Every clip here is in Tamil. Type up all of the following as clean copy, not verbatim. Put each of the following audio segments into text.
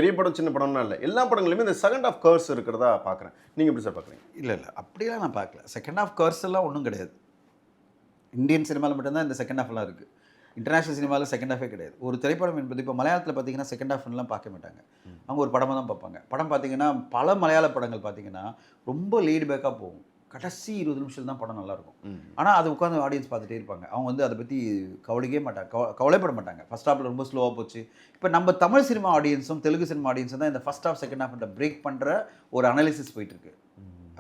பெரிய படம் சின்ன படம்னா இல்லை, எல்லா படங்களுமே இந்த செகண்ட் ஆஃப் கர்ஸ் இருக்கிறதா பார்க்குறேன். நீங்கள் எப்படி சார் பார்க்குறீங்க? இல்லை அப்படிலாம் நான் பார்க்கல. செகண்ட் ஆஃப் கர்ஸ் எல்லாம் ஒன்றும் கிடையாது. இந்தியன் சினிமாவில் மட்டும்தான் இந்த செகண்ட் ஹாஃப்லாம் இருக்குது. இன்டர்நேஷனல் சினிமாவில் செகண்ட் ஹாஃபே கிடையாது. ஒரு திரைப்படம் என்பது இப்போ மலையாளத்தில் பார்த்தீங்கன்னா செகண்ட் ஹாஃப்லாம் பார்க்க மாட்டாங்க. அவங்க ஒரு படமாக தான் பார்ப்பாங்க. படம் பார்த்தீங்கன்னா பல மலையாள படங்கள் பார்த்தீங்கன்னா ரொம்ப லீடு பேக்காக போகும். கடைசி 20 நிமிஷம் தான் படம் நல்லாயிருக்கும். ஆனால் அது உட்காந்து ஆடியன்ஸ் பார்த்துட்டே இருப்பாங்க. அவங்க வந்து அதை பற்றி கவலைக்கவே மாட்டாங்க, கவலைப்பட மாட்டாங்க. ஃபஸ்ட் ஹாஃபில் ரொம்ப ஸ்லோவாக போச்சு. இப்போ நம்ம தமிழ் சினிமா ஆடியன்ஸும் தெலுங்கு சினிமா ஆடியன்ஸும் தான் இந்த first half second half break பண்ணுற ஒரு அனாலிசிஸ் போயிட்டுருக்கு.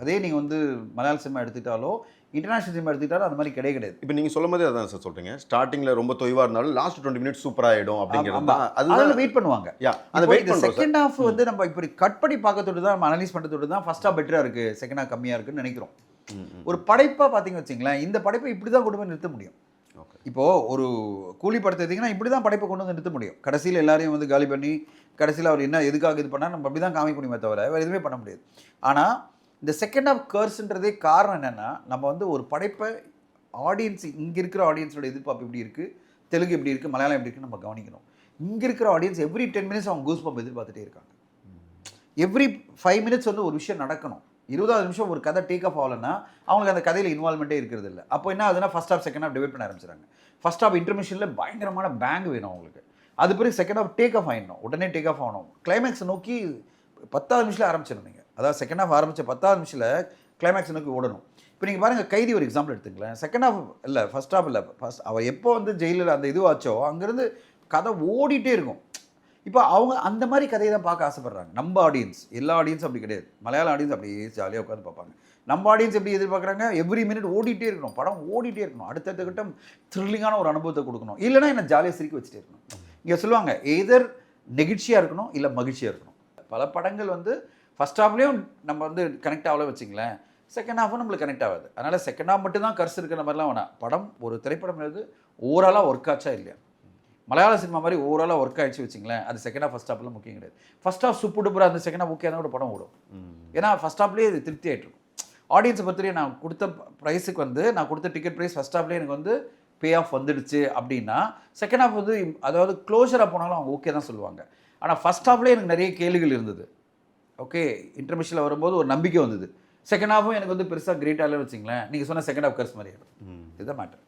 அதே நீங்கள் வந்து மலையாள சினிமா எடுத்துக்கிட்டாலோ இன்டர்நேஷனல் சினிமா எடுத்துக்கிட்டாலும் அந்த மாதிரி கிடையாது. இப்போ நீங்கள் சொல்லும் போதே அதான் சார் சொல்கிறீங்க, ஸ்டார்டிங்கில் ரொம்ப தொய்வாக இருந்தாலும் லாஸ்ட் 20 மினிட்ஸ் சூப்பராக ஆகிடும் அப்படிங்கிறது. அதில் வெயிட் பண்ணுவாங்க. அந்த வெயிட் செகண்ட் ஹாஃப் வந்து நம்ம இப்படி கட் பண்ணி பார்க்கறதோடு தான், நம்ம அனலைஸ் பண்ணுறதோடு தான் ஃபர்ஸ்ட் ஹாஃப் பெட்டராக இருக்குது, செகண்ட் ஹாஃப் கம்மியாக இருக்குன்னு நினைக்கிறோம். ஒரு படைப்பாக பார்த்தீங்கன்னு வச்சிங்களேன், இந்த படைப்பை இப்படி தான் கொண்டு போய் நிறுத்த முடியும். இப்போது ஒரு கூலி படத்தை எடுத்திங்கன்னா இப்படி தான் படைப்பை கொண்டு வந்து நிறுத்த முடியும். கடைசியில் எல்லாரையும் வந்து காலி பண்ணி கடைசியில் அவர் என்ன எதுக்காக இது பண்ணால் நம்ம அப்படி தான் காமிக்க முடியுமே தவிர வேறு எதுவுமே பண்ண முடியாது. ஆனால் இந்த செகண்ட் ஆஃப் கர்ஸ்ன்றதே காரணம் என்னென்னா, நம்ம வந்து ஒரு படைப்பை ஆடியன்ஸ், இங்கே இருக்கிற ஆடியன்ஸோட எதிர்பார்ப்பு எப்படி இருக்குது, தெலுங்கு எப்படி இருக்குது, மலையாளம் எப்படி இருக்குன்னு நம்ம கவனிக்கணும். இங்கே இருக்கிற ஆடியன்ஸ் எவ்ரி 10 மினிட்ஸ் அவங்க கூஸ் பம்ப் எதிர்பார்த்துட்டே இருக்காங்க. எவ்ரி 5 மினிட்ஸ் வந்து ஒரு விஷயம் நடக்கணும். 20வது நிமிஷம் ஒரு கதை டேக் ஆஃப் ஆகலைன்னா அவங்களுக்கு அந்த கதையில் இன்வால்மெண்ட்டே இருக்கிறது இல்லை. அப்போ என்ன ஆகுதுன்னா first half second half divide பண்ண ஆரம்பிச்சிடுறாங்க. ஃபஸ்ட் ஹாஃப் இன்டர்மிஷனில் பயங்கரமான பேங்க் வேணும் அவங்களுக்கு. அது பிறகு செகண்ட் ஹாஃப் டேக் ஆஃப் ஆகிடணும், உடனே டேக் ஆஃப் ஆகணும். கிளைமேக்ஸ் நோக்கி 10வது நிமிஷத்தில் ஆரம்பிச்சிடணும். நீங்கள் அதாவது செகண்ட் ஹாஃப் ஆரம்பித்த 10வது நிமிஷத்தில் கிளைமேக்ஸ் நோக்கி ஓடணும். இப்போ நீங்கள் பாருங்கள், கைதி ஒரு எக்ஸாம்பிள் எடுத்துங்களேன். செகண்ட் ஹாஃப் இல்லை, ஃபஸ்ட் ஹாஃப் இல்லை, ஃபஸ்ட் அவர் எப்போ வந்து ஜெயிலில் அந்த இது ஆச்சோ அங்கேருந்து கதை ஓடிட்டே இருக்கும். இப்போ அவங்க அந்த மாதிரி கதையை தான் பார்க்க ஆசைப்படுறாங்க. நம்ம ஆடியன்ஸ், எல்லா ஆடியன்ஸும் அப்படி கிடையாது. மலையாள ஆடியன்ஸ் அப்படியே ஜாலியாக உட்காந்து பார்ப்பாங்க. நம்ம ஆடியன்ஸ் எப்படி எதிர்பார்க்குறாங்க, எவ்ரி மினிட் ஓடிட்டே இருக்கணும், படம் ஓடிட்டே இருக்கணும், அடுத்தடுத்த கட்டம் த்ரில்லிங்கான ஒரு அனுபவத்தை கொடுக்கணும், இல்லைனா என்ன ஜாலியாக சிரிக்க வச்சுட்டே இருக்கணும். இங்கே சொல்லுவாங்க எதர் நெகிழ்ச்சியாக இருக்கணும் இல்லை மகிழ்ச்சியாக இருக்கணும். பல படங்கள் வந்து ஃபஸ்ட் ஹாஃப்லேயும் நம்ம வந்து கனெக்ட் ஆகல வச்சிங்களேன், செகண்ட் ஹாஃபும் நம்மளுக்கு கனெக்ட் ஆகாது. அதனால் செகண்ட் ஹாஃப் மட்டும் தான் கர்ஸ் இருக்கிற மாதிரிலாம் வேணாம். படம் ஒரு திரைப்படம் வந்து ஓவராலாக ஒர்க் ஆச்சா இல்லையா, மலையாள சினிமா மாதிரி ஓவராலாக ஒர்க் ஆகிடுச்சு வச்சிங்களேன், அது செகண்ட் ஹாஃப் ஃபஸ்ட் ஹாஃப்லாம் முக்கியம் கிடையாது. ஃபஸ்ட் ஹாஃப் சூப்பர் டூப்பராக அந்த செகண்ட் ஹாஃப் ஓகே தான் கூட படம் ஓடும். ஏன்னா ஃபஸ்ட் ஹாஃப்லேயே இது திருப்தி ஆகிட்டு இருக்கும். ஆடியன்ஸை பொறுத்தவரையும் நான் கொடுத்த ப்ரைஸுக்கு வந்து நான் கொடுத்த டிக்கெட் ப்ரைஸ் ஃபஸ்ட் ஹாஃப்லேயே எனக்கு வந்து பே ஆஃப் வந்துடுச்சு அப்படின்னா செகண்ட் ஹாஃப் வந்து அதாவது க்ளோஸராக போனாலும் அவங்க ஓகே தான் சொல்லுவாங்க. ஆனால் ஃபஸ்ட் ஹாஃப்லேயே எனக்கு நிறைய கேள்விகள் இருந்தது. ஓகே, இன்டர்மிஷனில் வரும்போது ஒரு நம்பிக்கை வந்தது. செகண்ட் ஹாஃபும் எனக்கு வந்து பெருசாக கிரேட்டாக இல்லைன்னு வச்சிங்களேன், நீங்கள் சொன்ன செகண்ட் ஹாஃப் கர்ஸ் மாதிரி ஆகிடும். இதுதான் மேட்டர்.